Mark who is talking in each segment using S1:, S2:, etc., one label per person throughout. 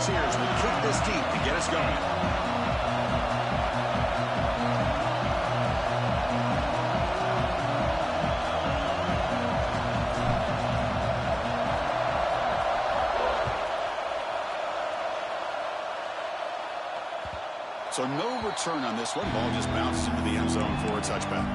S1: offense here as we kick this deep to get us going. So no return on this one. Ball just bounces into the end zone for a touchback.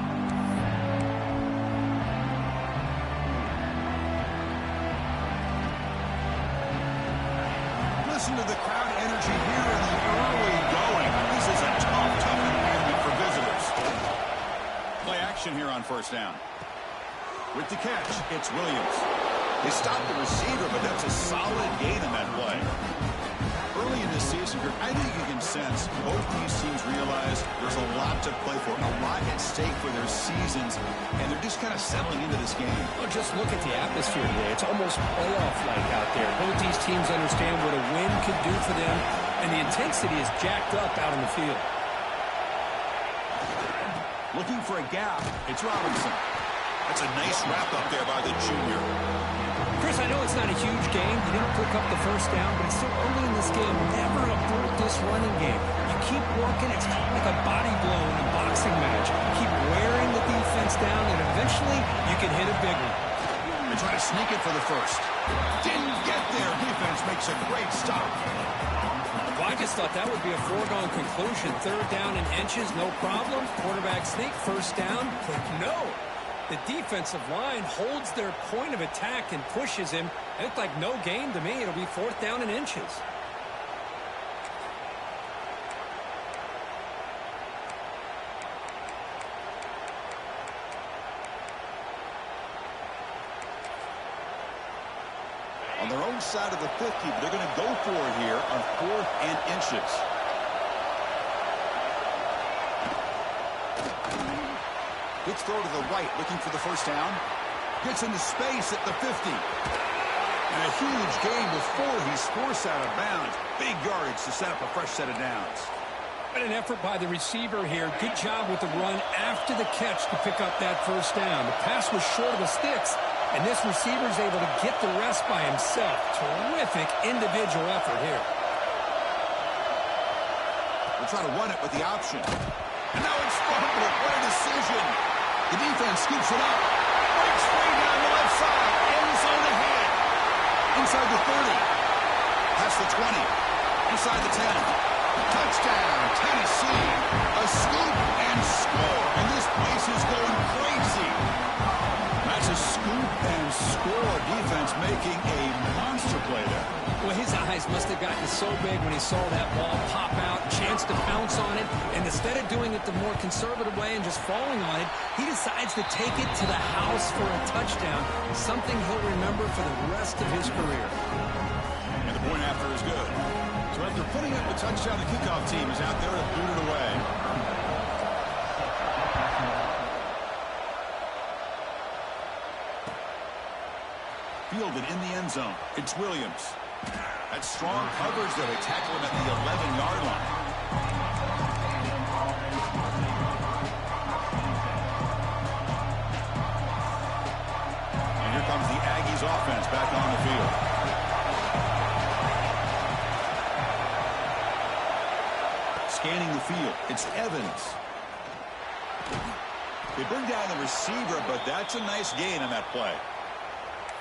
S1: Listen to the crowd energy here in the early going. This is a tough environment for visitors. Play action here on first down. With the catch, it's Williams. They stopped the receiver, but that's a solid gain in that play. Early in this season, I think you can sense both these teams realize there's a lot to play for, a lot at stake for their seasons, and they're just kind of settling into this game.
S2: Well, just look at the atmosphere today. It's almost playoff-like out there. Both these teams understand what a win could do for them, and the intensity is jacked up out on the field.
S1: Looking for a gap, it's Robinson. That's a nice wrap up there by the junior.
S2: Chris, I know it's not a huge game. You didn't pick up the first down, but it's still early in this game. Never abort this running game. You keep working. It's kind of like a body blow in a boxing match. Keep wearing the defense down, and eventually you can hit a big one.
S1: They try to sneak it for the first. Didn't get there. Defense makes a great stop.
S2: Well, I just thought that would be a foregone conclusion. Third down in inches, no problem. Quarterback sneak, first down. But no. The defensive line holds their point of attack and pushes him. It looked like no gain to me. It'll be fourth down in inches.
S1: On their own side of the 50, but they're going to go for it here on fourth and inches. Quick throw to the right, looking for the first down. Gets into space at the 50. And a huge gain before he's forced out of bounds. Big yardage to set up a fresh set of downs.
S2: What an effort by the receiver here. Good job with the run after the catch to pick up that first down. The pass was short of the sticks, and this receiver is able to get the rest by himself. Terrific individual effort here.
S1: We'll try to run it with the option. And now it's fumbled. What a decision. The defense scoops it up. Breaks free down the left side. End zone ahead. Inside the 30. Past the 20. Inside the 10. Touchdown, Tennessee. A scoop and score. And this place is going crazy. That's a scoop and score. Defense making a monster play there.
S2: Well, his eyes must have gotten so big when he saw that ball pop out, chance to pounce on it, and instead of doing it the more conservative way and just falling on it, he decides to take it to the house for a touchdown, something he'll remember for the rest of his career.
S1: And the point after is good. So after putting up a touchdown, the kickoff team is out there to boot it away. Fielded in the end zone. It's Williams. That's strong coverage there. They tackle him at the 11-yard line. And here comes the Aggies offense back on the field. Scanning the field. It's Evans. They bring down the receiver, but that's a nice gain on that play.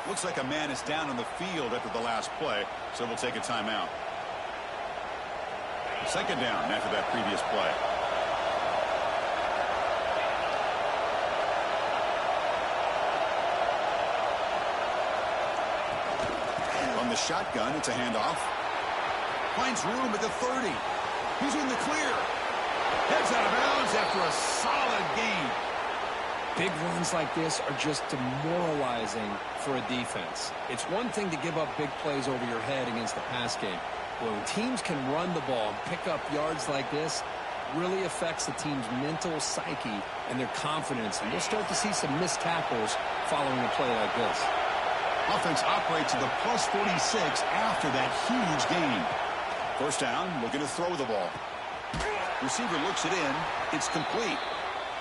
S1: Looks like a man is down on the field after the last play, so we'll take a timeout. Second down after that previous play. From the shotgun, it's a handoff. Finds room at the 30. He's in the clear. Heads out of bounds after a solid gain.
S2: Big runs like this are just demoralizing for a defense. It's one thing to give up big plays over your head against the pass game. When teams can run the ball and pick up yards like this, really affects the team's mental psyche and their confidence. And you'll start to see some missed tackles following a play like this.
S1: Offense operates to the plus 46 after that huge gain. First down, looking to throw the ball. Receiver looks it in. It's complete.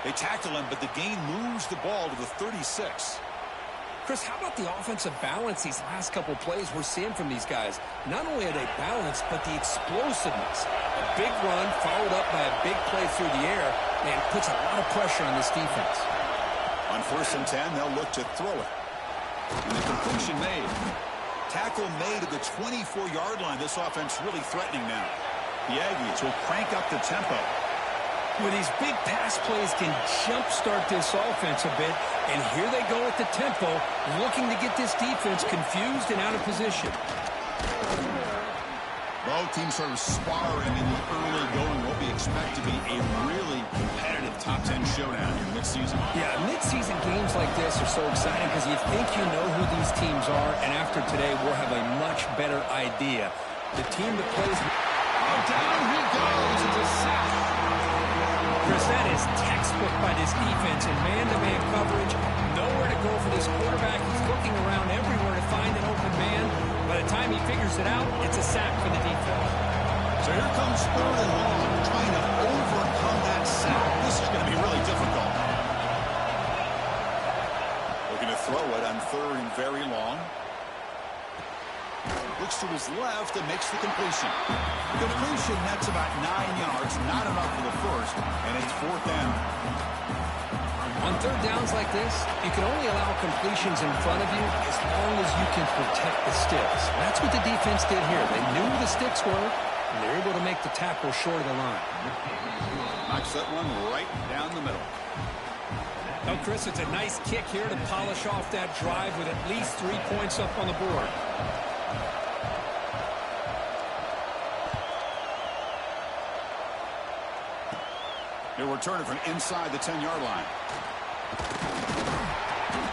S1: They tackle him, but the gain moves the ball to the 36.
S2: Chris, how about the offensive balance these last couple plays we're seeing from these guys? Not only are they balanced, but the explosiveness. A big run followed up by a big play through the air, man, puts a lot of pressure on this defense.
S1: On 1st and 10, they'll look to throw it. And the completion made. Tackle made at the 24-yard line. This offense really threatening now. The Aggies will crank up the tempo.
S2: With these big pass plays can jumpstart this offense a bit, and here they go at the tempo, looking to get this defense confused and out of position.
S1: Both teams are sparring in the early going, what we expect to be a really competitive top 10 showdown in midseason.
S2: Yeah, midseason games like this are so exciting because you think you know who these teams are, and after today, we'll have a much better idea. The team that plays...
S1: Oh, down he goes. It's a sack.
S2: Chris, that is textbook by this defense in man-to-man coverage. Nowhere to go for this quarterback. He's looking around everywhere to find an open man. By the time he figures it out, it's a sack for the defense.
S1: So here comes 3rd and long, trying to overcome that sack. This is going to be really difficult. Looking to throw it on 3rd and very long. Looks to his left and makes the completion. Completion, that's about 9 yards. Not enough for the first, and it's 4th down.
S2: On 3rd downs like this, you can only allow completions in front of you as long as you can protect the sticks. That's what the defense did here. They knew the sticks were, and they're able to make the tackle short of the line.
S1: Knocks that one right down the middle.
S2: Now, Chris, it's a nice kick here to polish off that drive with at least 3 points up on the board.
S1: He'll return it from inside the 10-yard line.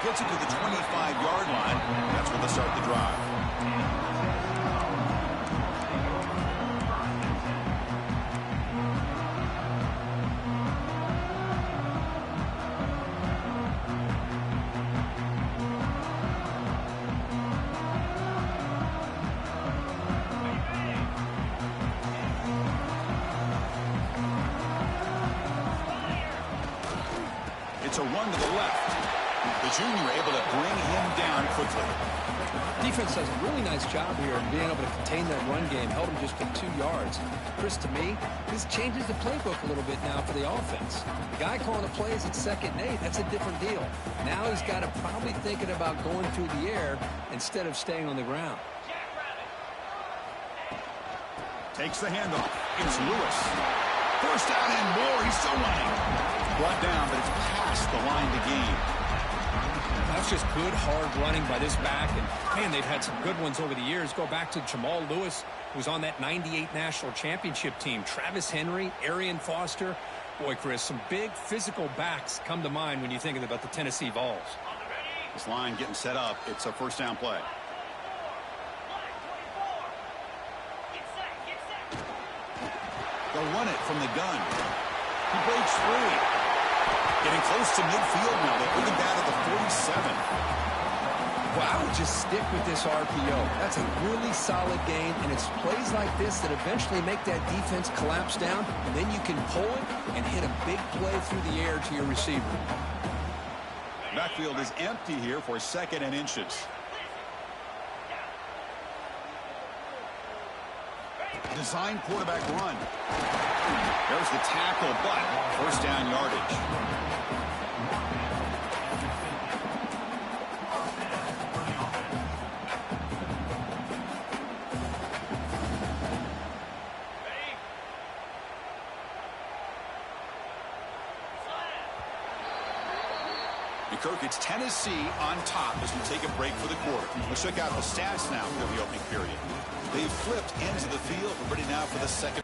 S1: Gets it to the 25-yard line. That's where they start the drive. It's a run to the left. The junior able to bring him down quickly.
S2: Defense does a really nice job here of being able to contain that run game. Held him just at 2 yards. Chris, to me, this changes the playbook a little bit now for the offense. The guy calling the plays at 2nd and 8, that's a different deal. Now he's got to probably thinking about going through the air instead of staying on the ground.
S1: Takes the handoff. It's Lewis. 1st down and more. He's still running. Brought down, but it's past the line to gain.
S2: That's just good, hard running by this back. And, man, they've had some good ones over the years. Go back to Jamal Lewis, who's on that 98 national championship team. Travis Henry, Arian Foster. Boy, Chris, some big physical backs come to mind when you think about the Tennessee Vols.
S1: This line getting set up. It's a 1st down play. They'll run it from the gun. He breaks free. Getting close to midfield now. They're putting that at the 47.
S2: Well, I would just stick with this RPO. That's a really solid game, and it's plays like this that eventually make that defense collapse down, and then you can pull it and hit a big play through the air to your receiver.
S1: Backfield is empty here for 2nd and inches. Design quarterback run. There's the tackle, but 1st down yardage. Kirk, it's Tennessee on top as we take a break for the quarter. Let's check out the stats now for the opening period. They've flipped ends of the field. We're ready now for the 2nd.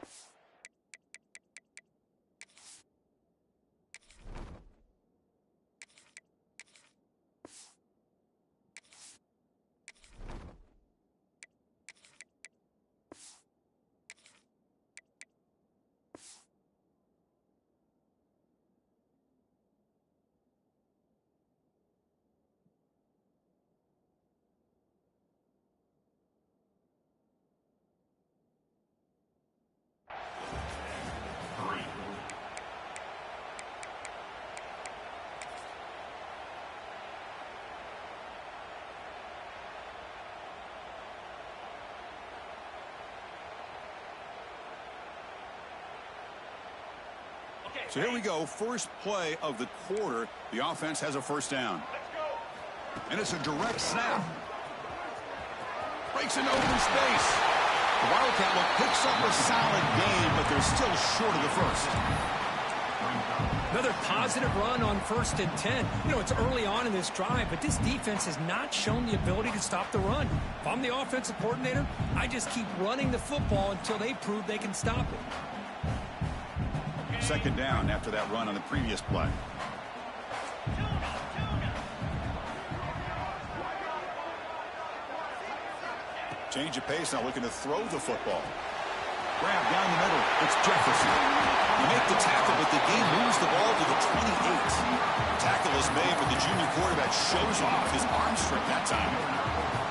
S1: So here we go, first play of the quarter. The offense has a first down. And it's a direct snap. Breaks into open space. The Wildcat look picks up a solid gain, but they're still short of the first.
S2: Another positive run on 1st and 10. You know, it's early on in this drive, but this defense has not shown the ability to stop the run. If I'm the offensive coordinator, I just keep running the football until they prove they can stop it.
S1: Second down after that run on the previous play. Change of pace, now looking to throw the football. Grab down the middle. It's Jefferson. You make the tackle, but the game moves the ball to the 28. Tackle is made, but the junior quarterback shows off his arm strength that time.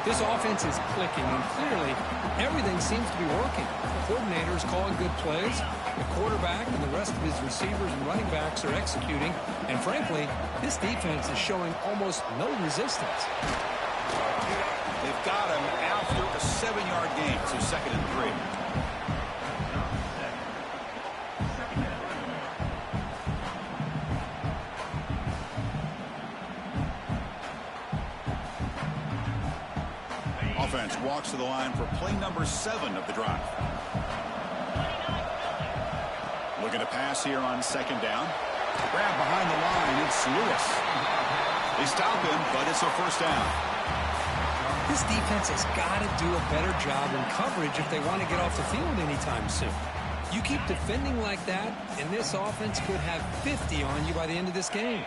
S2: This offense is clicking, and clearly everything seems to be working. The coordinator is calling good plays. The quarterback and the rest of his receivers and running backs are executing. And frankly, this defense is showing almost no resistance.
S1: They've got him after a 7-yard gain, so 2nd and 3. Offense walks to the line for play number 7 of the drive. Looking to pass here on 2nd down. Grab behind the line. It's Lewis. They stop him, but it's a first down.
S2: This defense has got to do a better job in coverage if they want to get off the field anytime soon. You keep defending like that, and this offense could have 50 on you by the end of this game.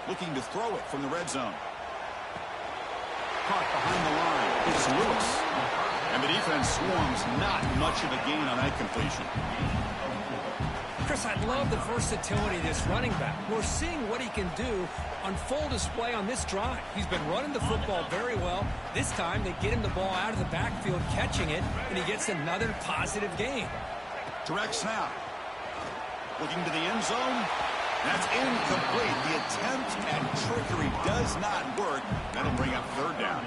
S1: Looking to throw it from the red zone. Caught behind the line. It's Lewis. And the defense swarms, not much of a gain on that completion.
S2: Chris, I love the versatility of this running back. We're seeing what he can do on full display on this drive. He's been running the football very well. This time they get him the ball out of the backfield, catching it, and he gets another positive gain.
S1: Direct snap. Looking to the end zone. That's incomplete. The attempt at trickery does not work. That'll bring up 3rd down.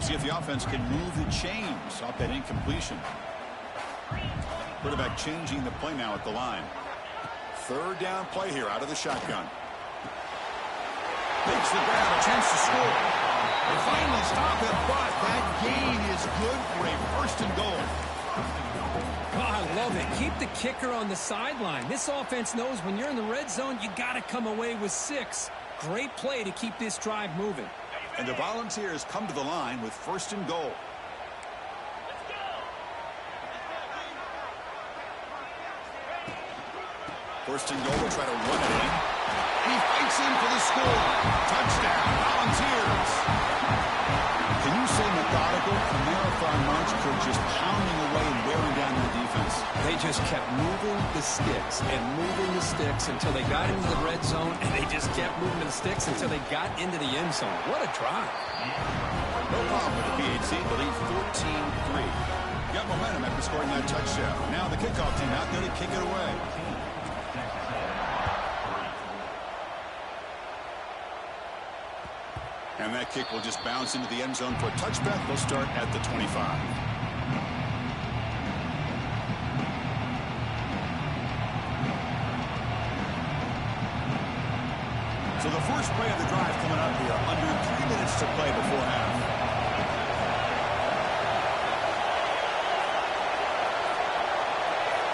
S1: See if the offense can move the chains off that incompletion. Quarterback changing the play now at the line. 3rd down play here out of the shotgun. Makes the grab, a chance to score. They finally stop him, but that gain is good for a 1st and goal.
S2: Oh, I love it. Keep the kicker on the sideline. This offense knows when you're in the red zone, you got to come away with 6. Great play to keep this drive moving.
S1: And the Volunteers come to the line with 1st and goal. First and goal, we'll try to run it in. He fights in for the score. Touchdown, Volunteers. Can you say methodical? A marathon march for just pounding away and wearing down their defense.
S2: They just kept moving the sticks and moving the sticks until they got into the red zone, and they just kept moving the sticks until they got into the end zone. What a drive.
S1: No problem with the PHC. The lead 14-3. Got momentum after scoring that touchdown. Now the kickoff team out there to kick it away. And that kick will just bounce into the end zone for a touchback. They'll start at the 25. So the first play of the drive coming up here. Under 3 minutes to play before half.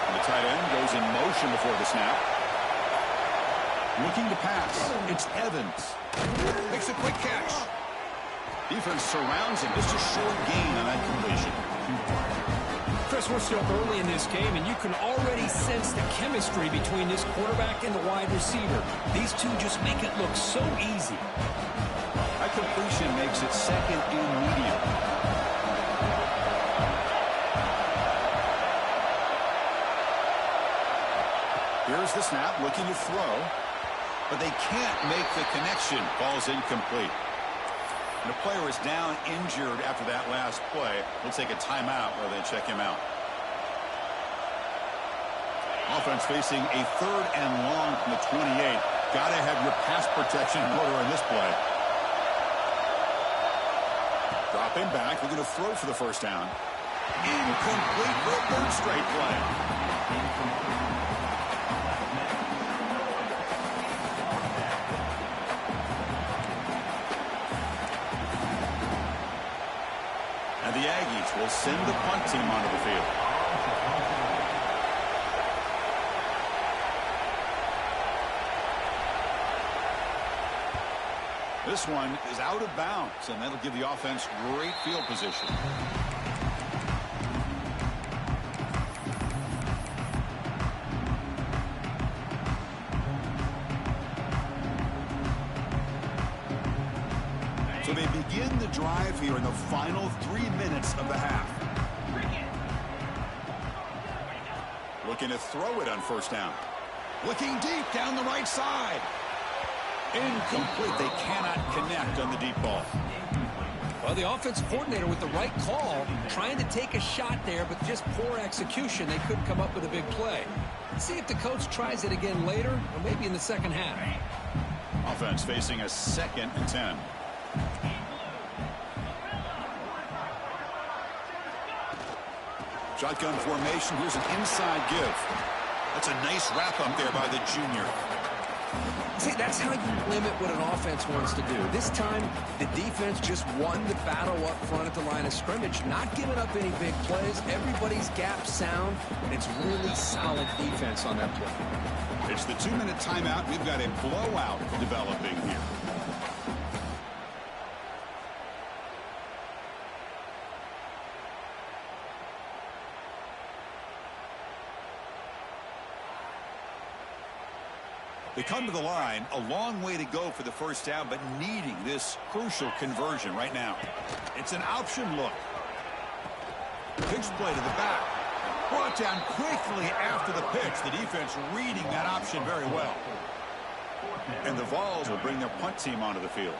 S1: And the tight end goes in motion before the snap. Looking to pass. It's Evans. Makes a quick catch. Defense surrounds him. Just a short gain on that completion.
S2: Chris, we're still early in this game, and you can already sense the chemistry between this quarterback and the wide receiver. These two just make it look so easy.
S1: That completion makes it 2nd and medium. Here's the snap, looking to throw. But they can't make the connection. Ball's incomplete. And the player is down injured after that last play. We'll take a timeout while they check him out. Offense facing a 3rd and long from the 28. got to have your pass protection in order in this play. Dropping back, looking to throw for the first down. Incomplete for a third straight play. And the Aggies will send the punt team onto the field. This one is out of bounds, and that'll give the offense great field position. So they begin the drive here in the final 3 minutes of the half. Looking to throw it on first down. Looking deep down the right side. Incomplete. They cannot connect on the deep ball.
S2: Well, the offensive coordinator with the right call, trying to take a shot there, but just poor execution. They couldn't come up with a big play. Let's see if the coach tries it again later, or maybe in the second half.
S1: Offense facing a 2nd and 10. Shotgun formation. Here's an inside give. That's a nice wrap up there by the junior.
S2: See, that's how you limit what an offense wants to do. This time, the defense just won the battle up front at the line of scrimmage, not giving up any big plays. Everybody's gap sound, and it's really solid defense on that play.
S1: It's the 2-minute timeout. We've got a blowout developing here. They come to the line, a long way to go for the first down, but needing this crucial conversion right now. It's an option look. Pitch play to the back. Brought down quickly after the pitch. The defense reading that option very well. And the Vols will bring their punt team onto the field.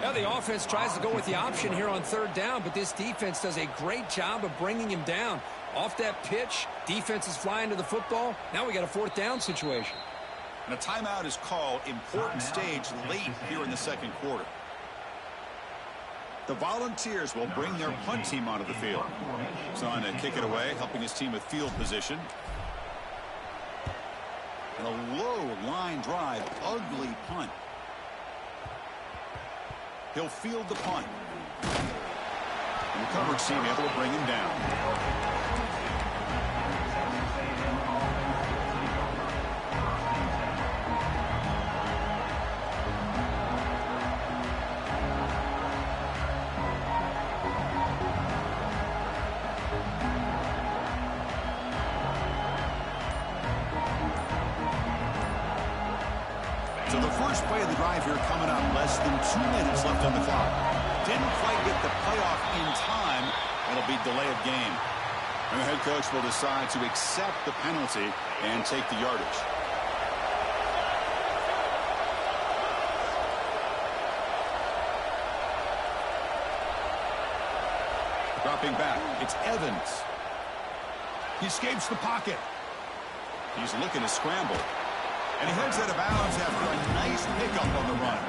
S2: Now the offense tries to go with the option here on third down, but this defense does a great job of bringing him down. Off that pitch, defense is flying to the football. Now we got a 4th down situation.
S1: And a timeout is called. Important stage late here in the second quarter. The Volunteers will bring their punt team onto the field. So on to kick it away, helping his team with field position. And a low line drive, ugly punt. He'll field the punt. And the coverage team able to bring him down. So the first play of the drive here coming up, less than 2 minutes left on the clock. Didn't quite get the playoff in time. That'll be delay of game. And the head coach will decide to accept the penalty and take the yardage. Dropping back, it's Evans. He escapes the pocket. He's looking to scramble. And he heads out of bounds after a nice pickup on the run.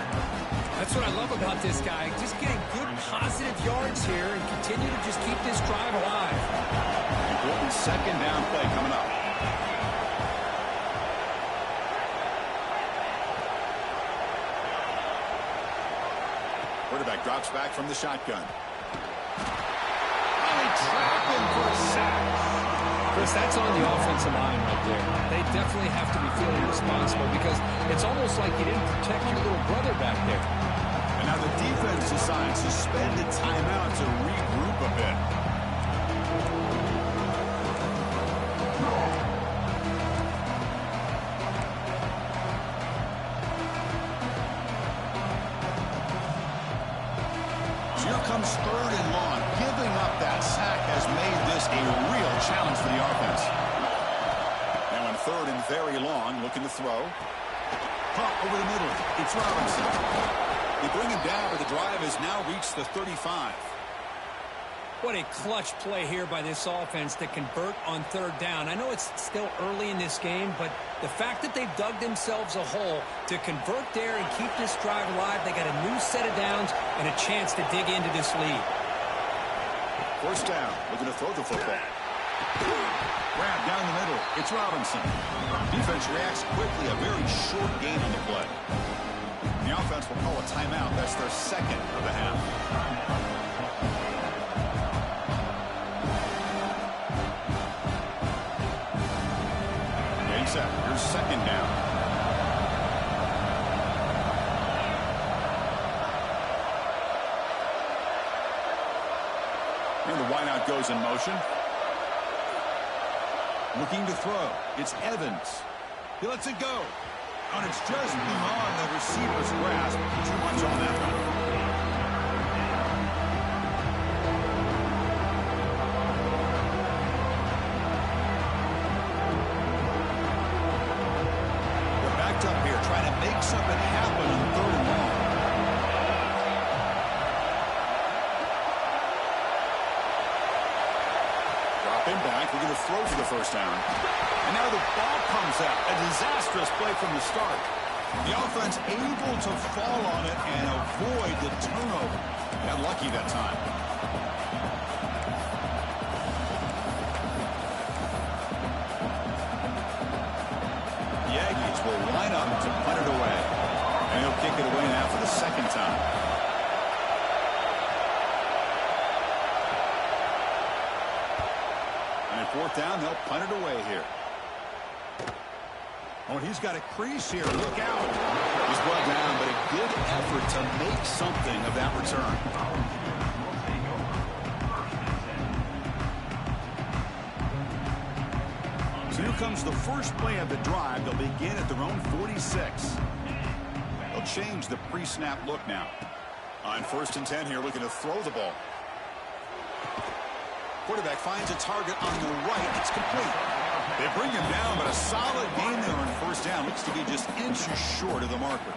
S2: That's what I love about this guy. Just getting good positive yards here and continue to just keep this drive alive.
S1: Important 2nd down play coming up. Quarterback drops back from the shotgun. Oh, he trapped him for a sack.
S2: Chris, that's on the offensive line right there. They definitely have to be feeling responsible because it's almost like you didn't protect your little brother back there.
S1: And now the defense decides to suspend a timeout to regroup a bit. So here comes 3rd and long. Giving up that sack has made this a real challenge for the offense. Now on 3rd and very long, looking to throw. Pump over the middle. It's Robinson. They bring him down, but the drive has now reached the 35.
S2: What a clutch play here by this offense to convert on third down. I know it's still early in this game, but the fact that they've dug themselves a hole to convert there and keep this drive alive, they got a new set of downs and a chance to dig into this lead.
S1: First down, looking to throw the football. Grab down the middle. It's Robinson. Defense reacts quickly. A very short gain on the play. The offense will call a timeout. That's their second of the half. Game set. Here's second down. And the wideout goes in motion. Looking to throw. It's Evans. He lets it go. And it's just beyond the receiver's grasp. Too much on that one. They're backed up here, trying to make something happen on third and long. Dropping back, we're going to throw for the first down. And now the ball comes out. A disastrous play from the start. The offense able to fall on it and avoid the turnover. Got lucky that time. The Aggies will line up to punt it away. And he'll kick it away now for the second time. And at fourth down, they'll punt it away here. Oh, he's got a crease here. Look out. He's brought down, but a good effort to make something of that return. So here comes the first play of the drive. They'll begin at their own 46. They'll change the pre-snap look now. On 1st and 10 here, looking to throw the ball. Quarterback finds a target on the right. It's complete. They bring him down, but a solid gain there on first down. Looks to be just inches short of the marker.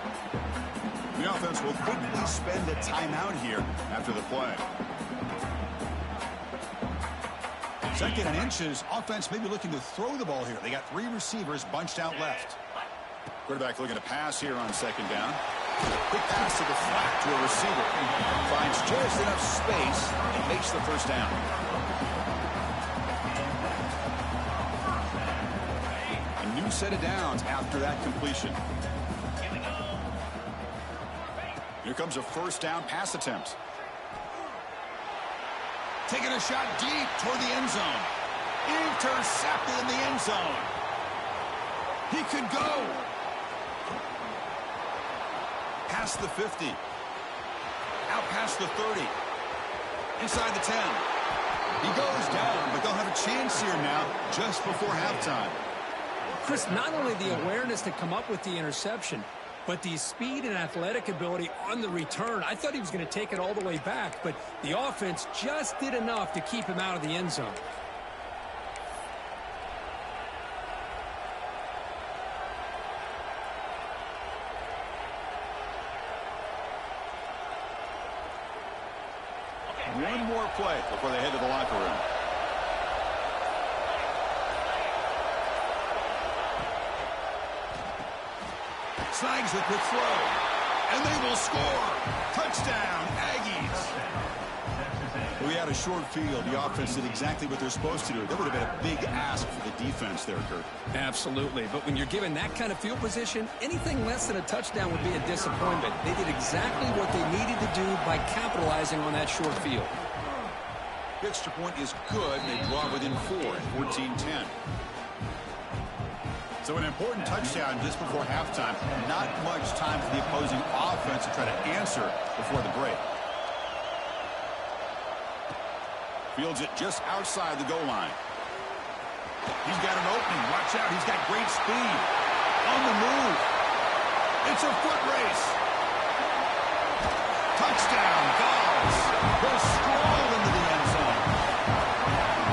S1: The offense will quickly spend a timeout here after the play. 2nd and inches. Offense maybe looking to throw the ball here. They got 3 receivers bunched out left. Quarterback looking to pass here on 2nd down. Quick pass to the flat to a receiver. Finds just enough space and makes the first down. New set of downs after that completion. Here comes a first down pass attempt. Taking a shot deep toward the end zone. Intercepted in the end zone. He could go. Past the 50. Out past the 30. Inside the 10. He goes down, but they'll have a chance here now just before halftime.
S2: Chris, not only the awareness to come up with the interception, but the speed and athletic ability on the return. I thought he was going to take it all the way back, but the offense just did enough to keep him out of the end zone.
S1: One more play before they head to the locker room. Snags the quick throw, and they will score. Touchdown, Aggies. We had a short field. The offense did exactly what they're supposed to do. That would have been a big ask for the defense there, Kurt.
S2: Absolutely, but when you're given that kind of field position, anything less than a touchdown would be a disappointment. They did exactly what they needed to do by capitalizing on that short field.
S1: The extra point is good. They draw within 4 at 14-10. So an important touchdown just before halftime. Not much time for the opposing offense to try to answer before the break. Fields it just outside the goal line. He's got an opening. Watch out. He's got great speed. On the move. It's a foot race. Touchdown, Vols. He'll stroll into the end zone.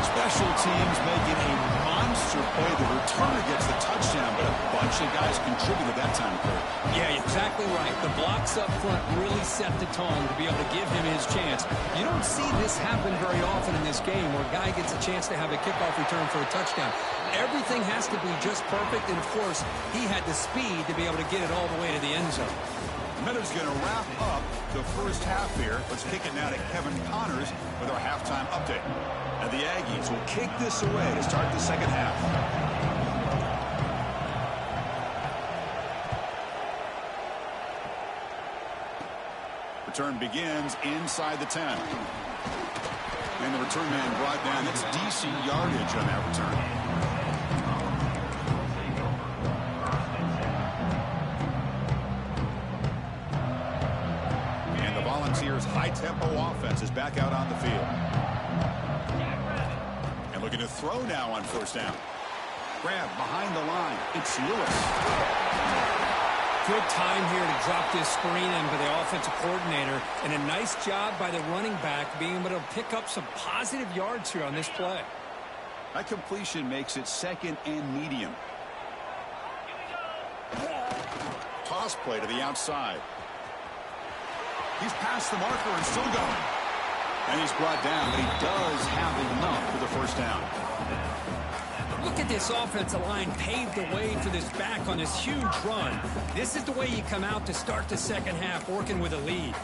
S1: Special teams making a monster explosive play. The returner gets the touchdown, but a bunch of guys contributed that time, Kurt.
S2: Yeah, exactly right. The blocks up front really set the tone to be able to give him his chance. You don't see this happen very often in this game where a guy gets a chance to have a kickoff return for a touchdown. Everything has to be just perfect, and, of course, he had the speed to be able to get it all the way to the end zone.
S1: Miller's going to wrap up the first half here. Let's kick it now to Kevin Connors with our halftime update. And the Aggies will kick this away to start the second half. Return begins inside the 10. And the return man brought down. That's decent yardage on that return. Volunteers' high-tempo offense is back out on the field. And looking to throw now on first down. Grab behind the line. It's Lewis.
S2: Good time here to drop this screen in by the offensive coordinator. And a nice job by the running back being able to pick up some positive yards here on this play.
S1: That completion makes it second and medium. Toss play to the outside. He's past the marker and still going. And he's brought down, but he does have enough for the first down.
S2: Look at this offensive line paved the way for this back on this huge run. This is the way you come out to start the second half, working with a lead.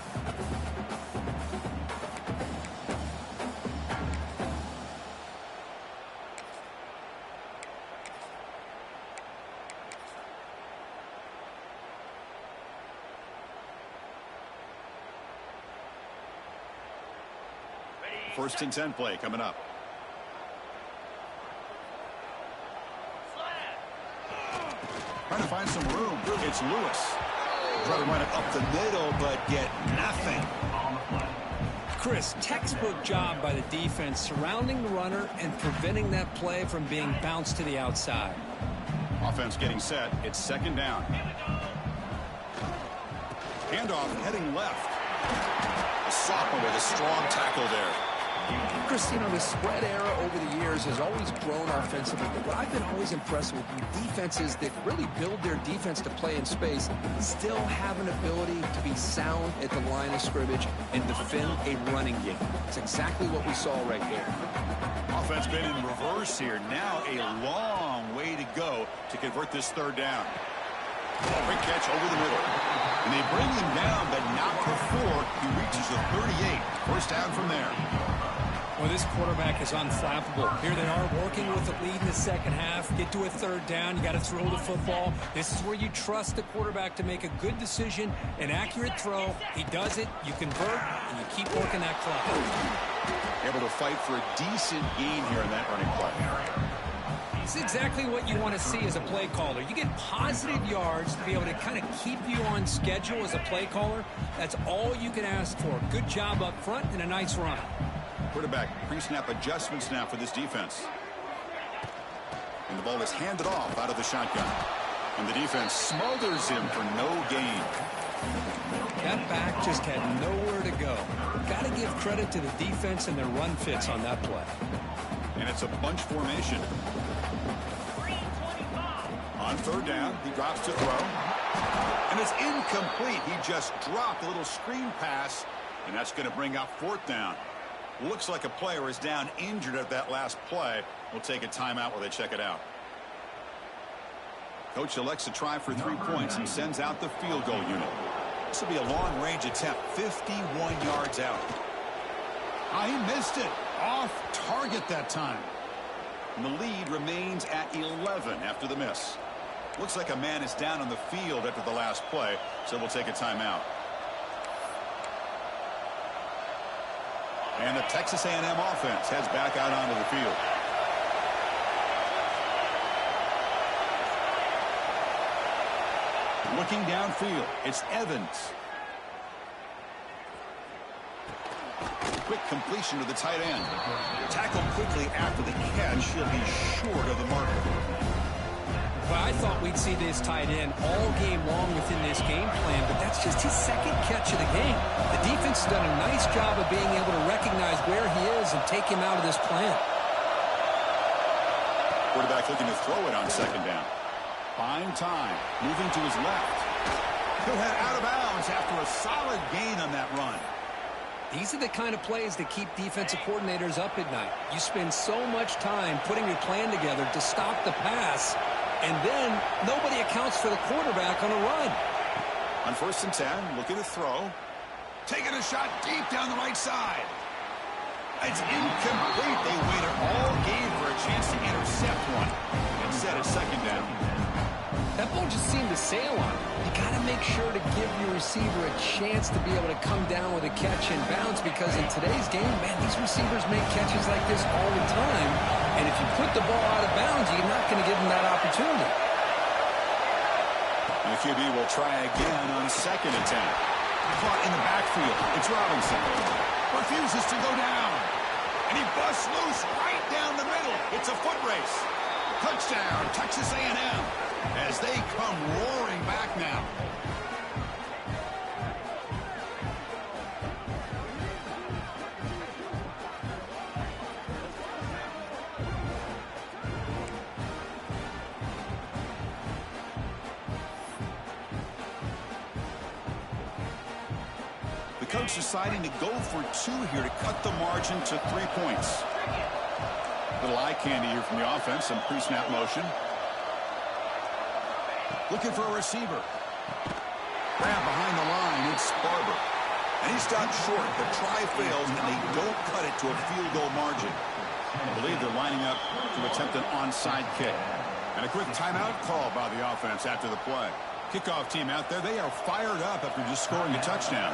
S1: First and 10 play coming up. Trying to find some room. It's Lewis. Try to run it up the middle, but get nothing.
S2: Chris, textbook job by the defense surrounding the runner and preventing that play from being bounced to the outside.
S1: Offense getting set. It's second down. Handoff heading left. A sophomore with a strong tackle there.
S2: Chris, you know, the spread era over the years has always grown offensively, but what I've been always impressed with defenses that really build their defense to play in space still have an ability to be sound at the line of scrimmage and defend a running game. It's exactly what we saw right there.
S1: Offense been in reverse here. Now a long way to go to convert this third down. Quick catch over the middle. And they bring him down, but not before he reaches the 38. First down from there.
S2: Well, this quarterback is unflappable. Here they are working with the lead in the second half. Get to a third down. You got to throw the football. This is where you trust the quarterback to make a good decision, an accurate throw. He does it. You convert, and you keep working that clock.
S1: Able to fight for a decent gain here in that running play.
S2: It's exactly what you want to see as a play caller. You get positive yards to be able to kind of keep you on schedule as a play caller. That's all you can ask for. Good job up front and a nice run.
S1: Quarterback pre-snap adjustments now for this defense. And the ball is handed off out of the shotgun. And the defense smothers him for no gain.
S2: That back just had nowhere to go. Got to give credit to the defense and their run fits on that play.
S1: And it's a bunch formation. On third down, he drops to throw. And it's incomplete. He just dropped a little screen pass, and that's going to bring up fourth down. Looks like a player is down injured at that last play. We'll take a timeout while they check it out. Coach elects to try for 3 points and sends out the field goal unit. This will be a long-range attempt, 51 yards out. He missed it. Off target that time. And the lead remains at 11 after the miss. Looks like a man is down on the field after the last play, so we'll take a timeout. And the Texas A&M offense heads back out onto the field. Looking downfield, it's Evans. Quick completion to the tight end. Tackled quickly after the catch. He'll be short of the marker.
S2: Well, I thought we'd see this tight end all game long within this game plan, but that's just his second catch of the game. The defense has done a nice job of being able to recognize where he is and take him out of this plan.
S1: Quarterback looking to throw it on second down. Buying time. Moving to his left. He'll head out of bounds after a solid gain on that run.
S2: These are the kind of plays that keep defensive coordinators up at night. You spend so much time putting your plan together to stop the pass, and then nobody accounts for the quarterback on a run.
S1: On 1st and 10, looking to throw. Taking a shot deep down the right side. It's incomplete. They waited all game for a chance to intercept one. Instead, it's second down.
S2: That ball just seemed to sail on him. You got to make sure to give your receiver a chance to be able to come down with a catch and bounce, because in today's game, man, these receivers make catches like this all the time. And if you put the ball out of bounds, you're not going to give them that opportunity.
S1: And the QB will try again on second and 10. Caught in the backfield. It's Robinson. Refuses to go down. And he busts loose right down the middle. It's a foot race. Touchdown, Texas A&M, as they come roaring back now. The coach deciding to go for 2 here to cut the margin to 3 points. Little eye candy here from the offense. Some pre-snap motion. Looking for a receiver. Grab behind the line. It's Barber. And he stopped short. The try fails, and they don't cut it to a field goal margin. I believe they're lining up to attempt an onside kick. And a quick timeout call by the offense after the play. Kickoff team out there. They are fired up after just scoring a touchdown.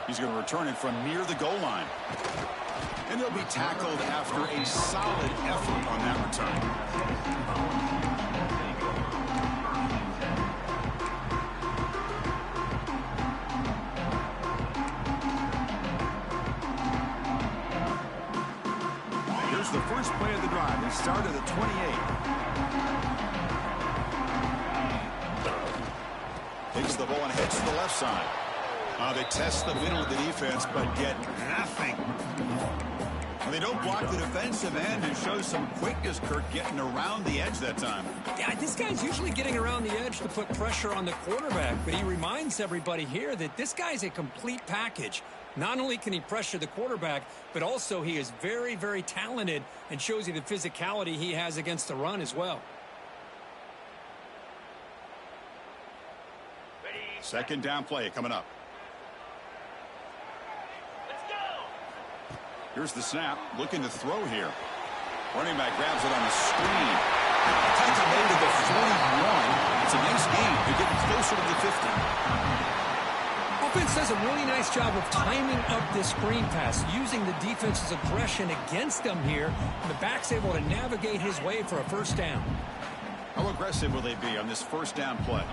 S1: He's going to return it from near the goal line. And he'll be tackled after a solid effort on that return. Here's the first play of the drive. He started at 28. Takes the ball and heads to the left side. They test the middle of the defense, but get nothing. And they don't block the defensive end and show some quickness, Kirk, getting around the edge that time.
S2: Yeah, this guy's usually getting around the edge to put pressure on the quarterback, but he reminds everybody here that this guy's a complete package. Not only can he pressure the quarterback, but also he is very, very talented and shows you the physicality he has against the run as well.
S1: Second down play coming up. Here's the snap, looking to throw here. Running back grabs it on the screen. Takes it low to the 41. It's a nice gain. They're getting closer to the 50.
S2: Offense does a really nice job of timing up this screen pass, using the defense's aggression against them here. The back's able to navigate his way for a first down.
S1: How aggressive will they be on this first down play?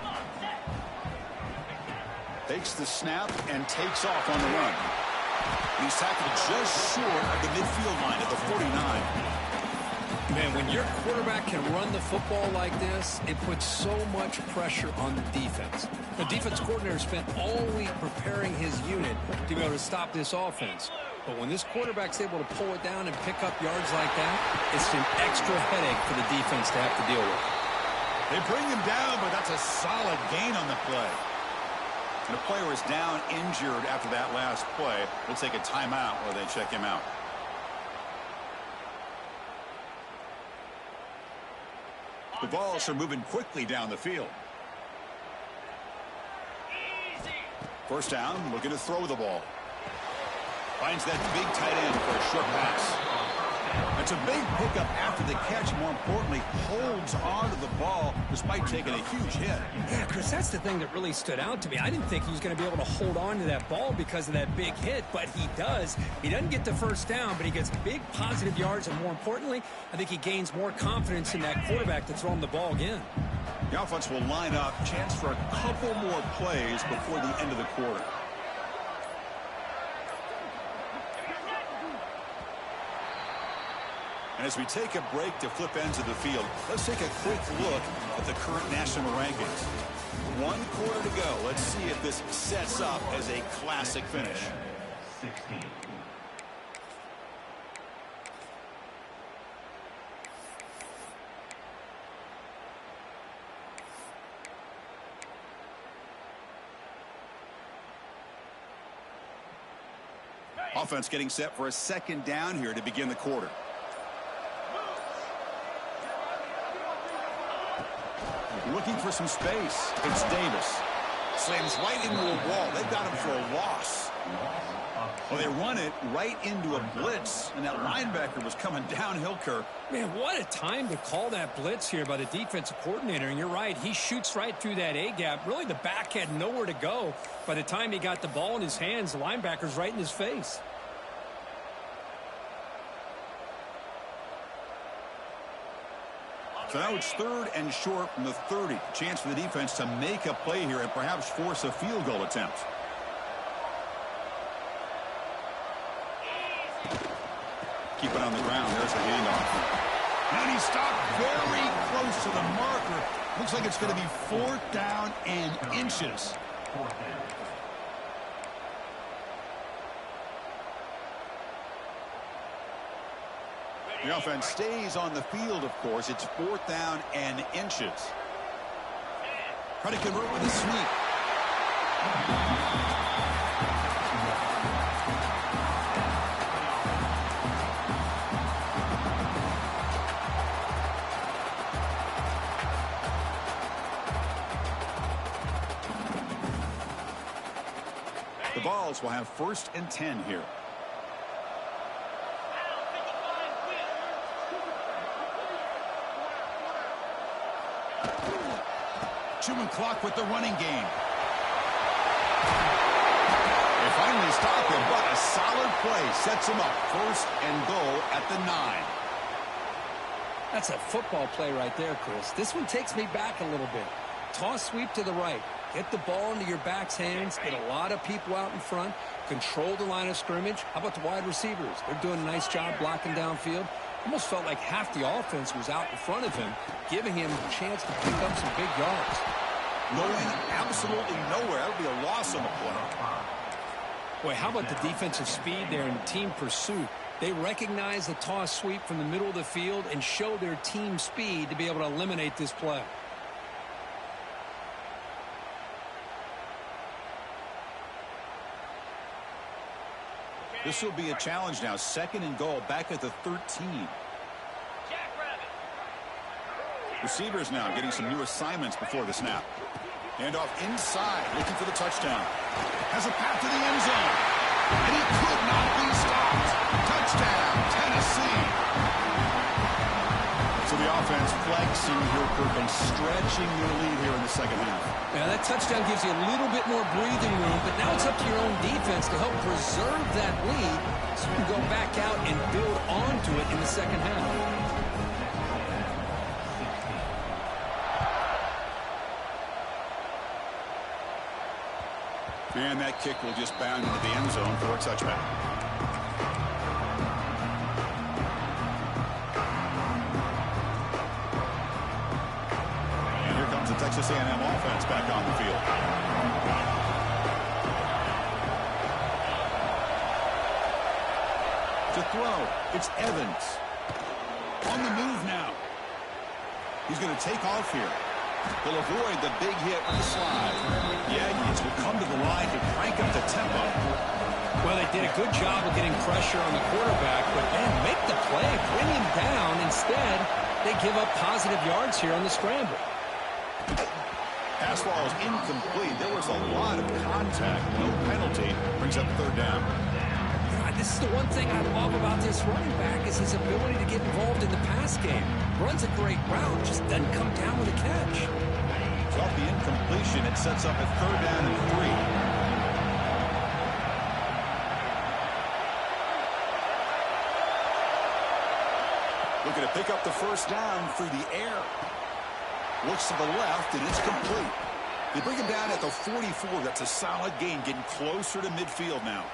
S1: Takes the snap and takes off on the run. He's tackled just short of the midfield line at the 49.
S2: Man, when your quarterback can run the football like this, it puts so much pressure on the defense. The defense coordinator spent all week preparing his unit to be able to stop this offense. But when this quarterback's able to pull it down and pick up yards like that, it's an extra headache for the defense to have to deal with.
S1: They bring him down, but that's a solid gain on the play. And the player is down injured after that last play. We'll take a timeout while they check him out. The balls are moving quickly down the field. First down, looking to throw the ball. Finds that big tight end for a short pass. It's a big pickup after the catch. More importantly, holds on to the ball despite taking a huge hit.
S2: Yeah, Chris, that's the thing that really stood out to me. I didn't think he was going to be able to hold on to that ball because of that big hit, but he does. He doesn't get the first down, but he gets big positive yards, and more importantly, I think he gains more confidence in that quarterback to throw him the ball again.
S1: The offense will line up. Chance for a couple more plays before the end of the quarter. And As we take a break to flip ends of the field, let's take a quick look at the current national rankings. 1 quarter to go. Let's see if this sets up as a classic finish.
S3: 16.
S1: Offense getting set for a second down here to begin the quarter. Looking for some space. It's Davis. Slams right into a wall. They've got him for a loss. Well, they run it right into a blitz, and that linebacker was coming downhill, Kirk.
S2: Man, what a time to call that blitz here by the defensive coordinator. And you're right, he shoots right through that A-gap. Really, the back had nowhere to go. By the time he got the ball in his hands, the linebacker's right in his face.
S1: So now it's 3rd and short from the 30. Chance for the defense to make a play here and perhaps force a field goal attempt. Keep it on the ground. There's the handoff. And he stopped very close to the marker. Looks like it's going to be 4th down and inches. The offense stays on the field, of course. It's 4th down and inches. Try to convert with a sweep. The Balls will have 1st and 10 here. Chewing clock with the running game. They finally stop him, but a solid play sets him up. 1st and goal at the 9.
S2: That's a football play right there, Chris. This one takes me back a little bit. Toss sweep to the right. Get the ball into your back's hands. Get a lot of people out in front. Control the line of scrimmage. How about the wide receivers? They're doing a nice job blocking downfield. Almost felt like half the offense was out in front of him, giving him a chance to pick up some big yards.
S1: Going absolutely nowhere. That would be a loss on the play.
S2: Boy, how about the defensive speed there and team pursuit? They recognize the toss sweep from the middle of the field and show their team speed to be able to eliminate this play.
S1: This will be a challenge now. 2nd and goal back at the 13. Receivers now getting some new assignments before the snap. Handoff inside, looking for the touchdown. Has a path to the end zone. And he could not be stopped. Touchdown, Tennessee. So the offense flexing here, Kirk, and stretching their lead here in the second half.
S2: Yeah, that touchdown gives you a little bit more breathing room, but now it's up to your own defense to help preserve that lead so you can go back out and build onto it in the second half.
S1: And that kick will just bound into the end zone for a touchback. And here comes the Texas A&M offense back on the field. To throw, it's Evans. On the move now. He's going to take off here. He'll avoid the big hit with the slide. The Aggies will come to the line to crank up the tempo.
S2: Well, they did a good job of getting pressure on the quarterback, but man, make the play, bring him down. Instead, they give up positive yards here on the scramble.
S1: Pass ball is incomplete. There was a lot of contact. No penalty. Brings up 3rd down.
S2: God, this is the one thing I love about this running back is his ability to get involved in the pass game. Runs a great route, just doesn't come down with a catch.
S1: So off the incompletion, it sets up a 3rd down and 3. Looking to pick up the 1st down through the air. Looks to the left, and it's complete. They bring him down at the 44. That's a solid gain, getting closer to midfield now.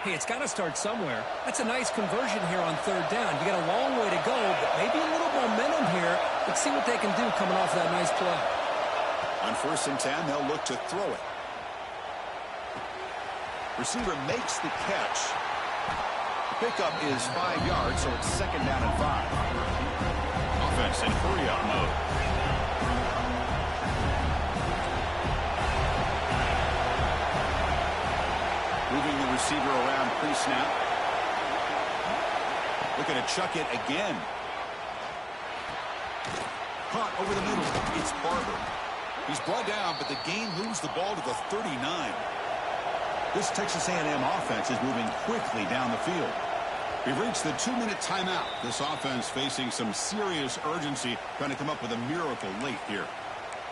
S2: Hey, it's got to start somewhere. That's a nice conversion here on third down. You got a long way to go, but maybe a little momentum here. Let's see what they can do coming off that nice play.
S1: On 1st and 10, they'll look to throw it. Receiver makes the catch. The pickup is 5 yards, so it's 2nd down and 5. Offense in hurry-up mode. Moving the receiver around pre-snap. Looking to chuck it again. Caught over the middle. It's Barber. He's brought down, but the game moves the ball to the 39. This Texas A&M offense is moving quickly down the field. We've reached the 2-minute timeout. This offense facing some serious urgency, trying to come up with a miracle late here.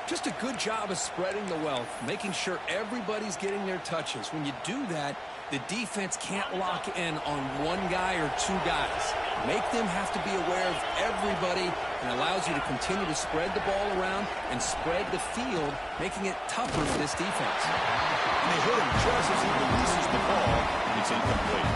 S2: Just a good job of spreading the wealth, making sure everybody's getting their touches. When you do that, the defense can't lock in on one guy or two guys. Make them have to be aware of everybody, and allows you to continue to spread the ball around and spread the field, making it tougher for this defense.
S1: And they hit him just as he releases the ball. It's incomplete.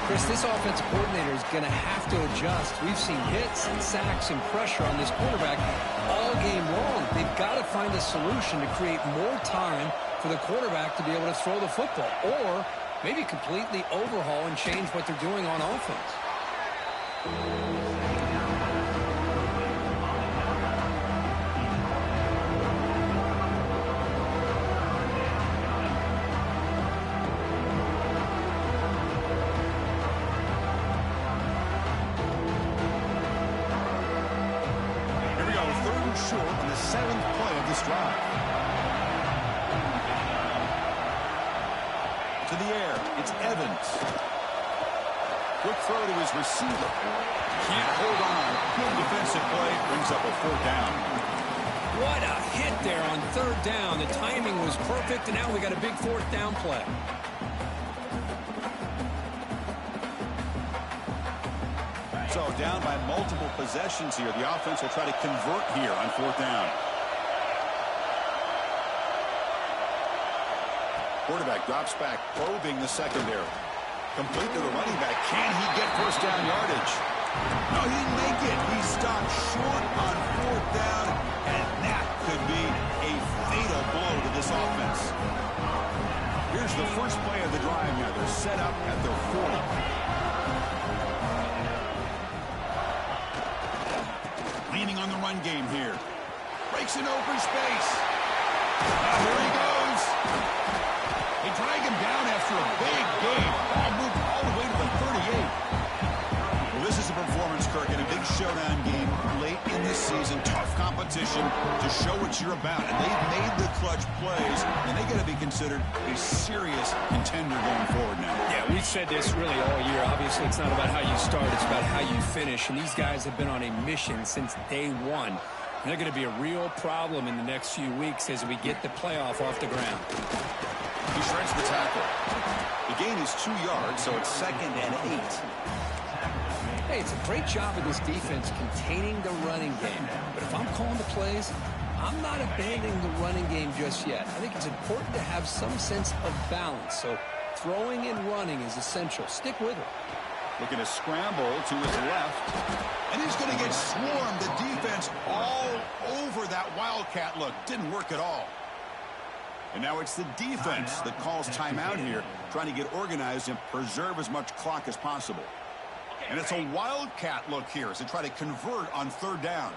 S2: Chris, this offensive coordinator is going to have to adjust. We've seen hits and sacks and pressure on this quarterback all game long. They've got to find a solution to create more time for the quarterback to be able to throw the football, or maybe completely overhaul and change what they're doing on offense.
S1: Short on the 7th play of this drive. To the air, it's Evans. Quick throw to his receiver. Can't hold on. Good defensive play. Brings up a 4th down.
S2: What a hit there on 3rd down. The timing was perfect, and now we got a big 4th down play.
S1: So down by multiple possessions here. The offense will try to convert here on 4th down. Quarterback drops back, probing the secondary. Complete to the running back. Can he get 1st down yardage? No, he didn't make it. He stopped short on 4th down, and that could be a fatal blow to this offense. Here's the first play of the drive now. They're set up at their 40. Leaning on the run game here. Breaks an open space. Here he goes. They drag him down after a big game. Ball moved all the way to the 38. Well, this is a performance, Kirk, in a big showdown game late in this season. Tough competition to show what you're about. And they've made the clutch plays, and they got to be considered a serious contender going forward now.
S2: Yeah, we've said this really all year. Obviously, it's not about how you start. It's about how you finish. And these guys have been on a mission since day one. And they're going to be a real problem in the next few weeks as we get the playoff off the ground.
S1: He shreds the tackle. The gain is 2 yards, so it's 2nd and 8.
S2: Hey, it's a great job of this defense containing the running game. But if I'm calling the plays, I'm not abandoning the running game just yet. I think it's important to have some sense of balance. So throwing and running is essential. Stick with it.
S1: Looking to scramble to his left. And he's going to get swarmed. The defense all over that Wildcat look. Didn't work at all. And now it's the defense that calls timeout here, trying to get organized and preserve as much clock as possible. And it's a Wildcat look here as they try to convert on 3rd down.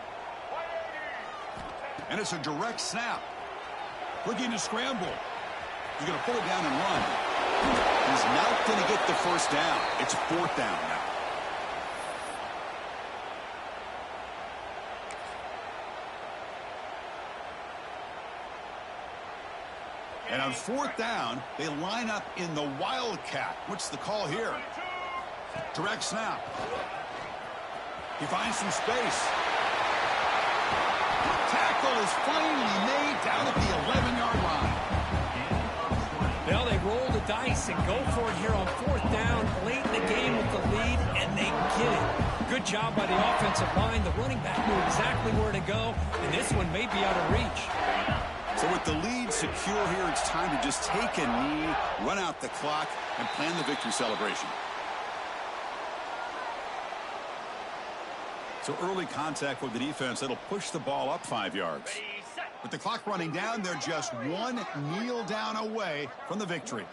S1: And it's a direct snap. Looking to scramble. He's going to pull it down and run. He's not going to get the 1st down. It's 4th down now. And on 4th down, they line up in the Wildcat. What's the call here? Direct snap. He finds some space. Tackle is finally made down at the 11-yard line.
S2: Well, they roll the dice and go for it here on 4th down, late in the game with the lead, and they get it. Good job by the offensive line. The running back knew exactly where to go, and this one may be out of reach.
S1: So with the lead secure here, it's time to just take a knee, run out the clock, and plan the victory celebration. So early contact with the defense, that'll push the ball up 5 yards. With the clock running down, they're just one kneel down away from the victory.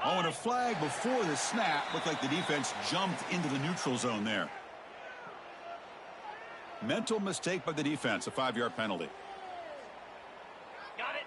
S1: Oh, and a flag before the snap. Looked like the defense jumped into the neutral zone there. Mental mistake by the defense, a 5-yard penalty.
S3: Got it.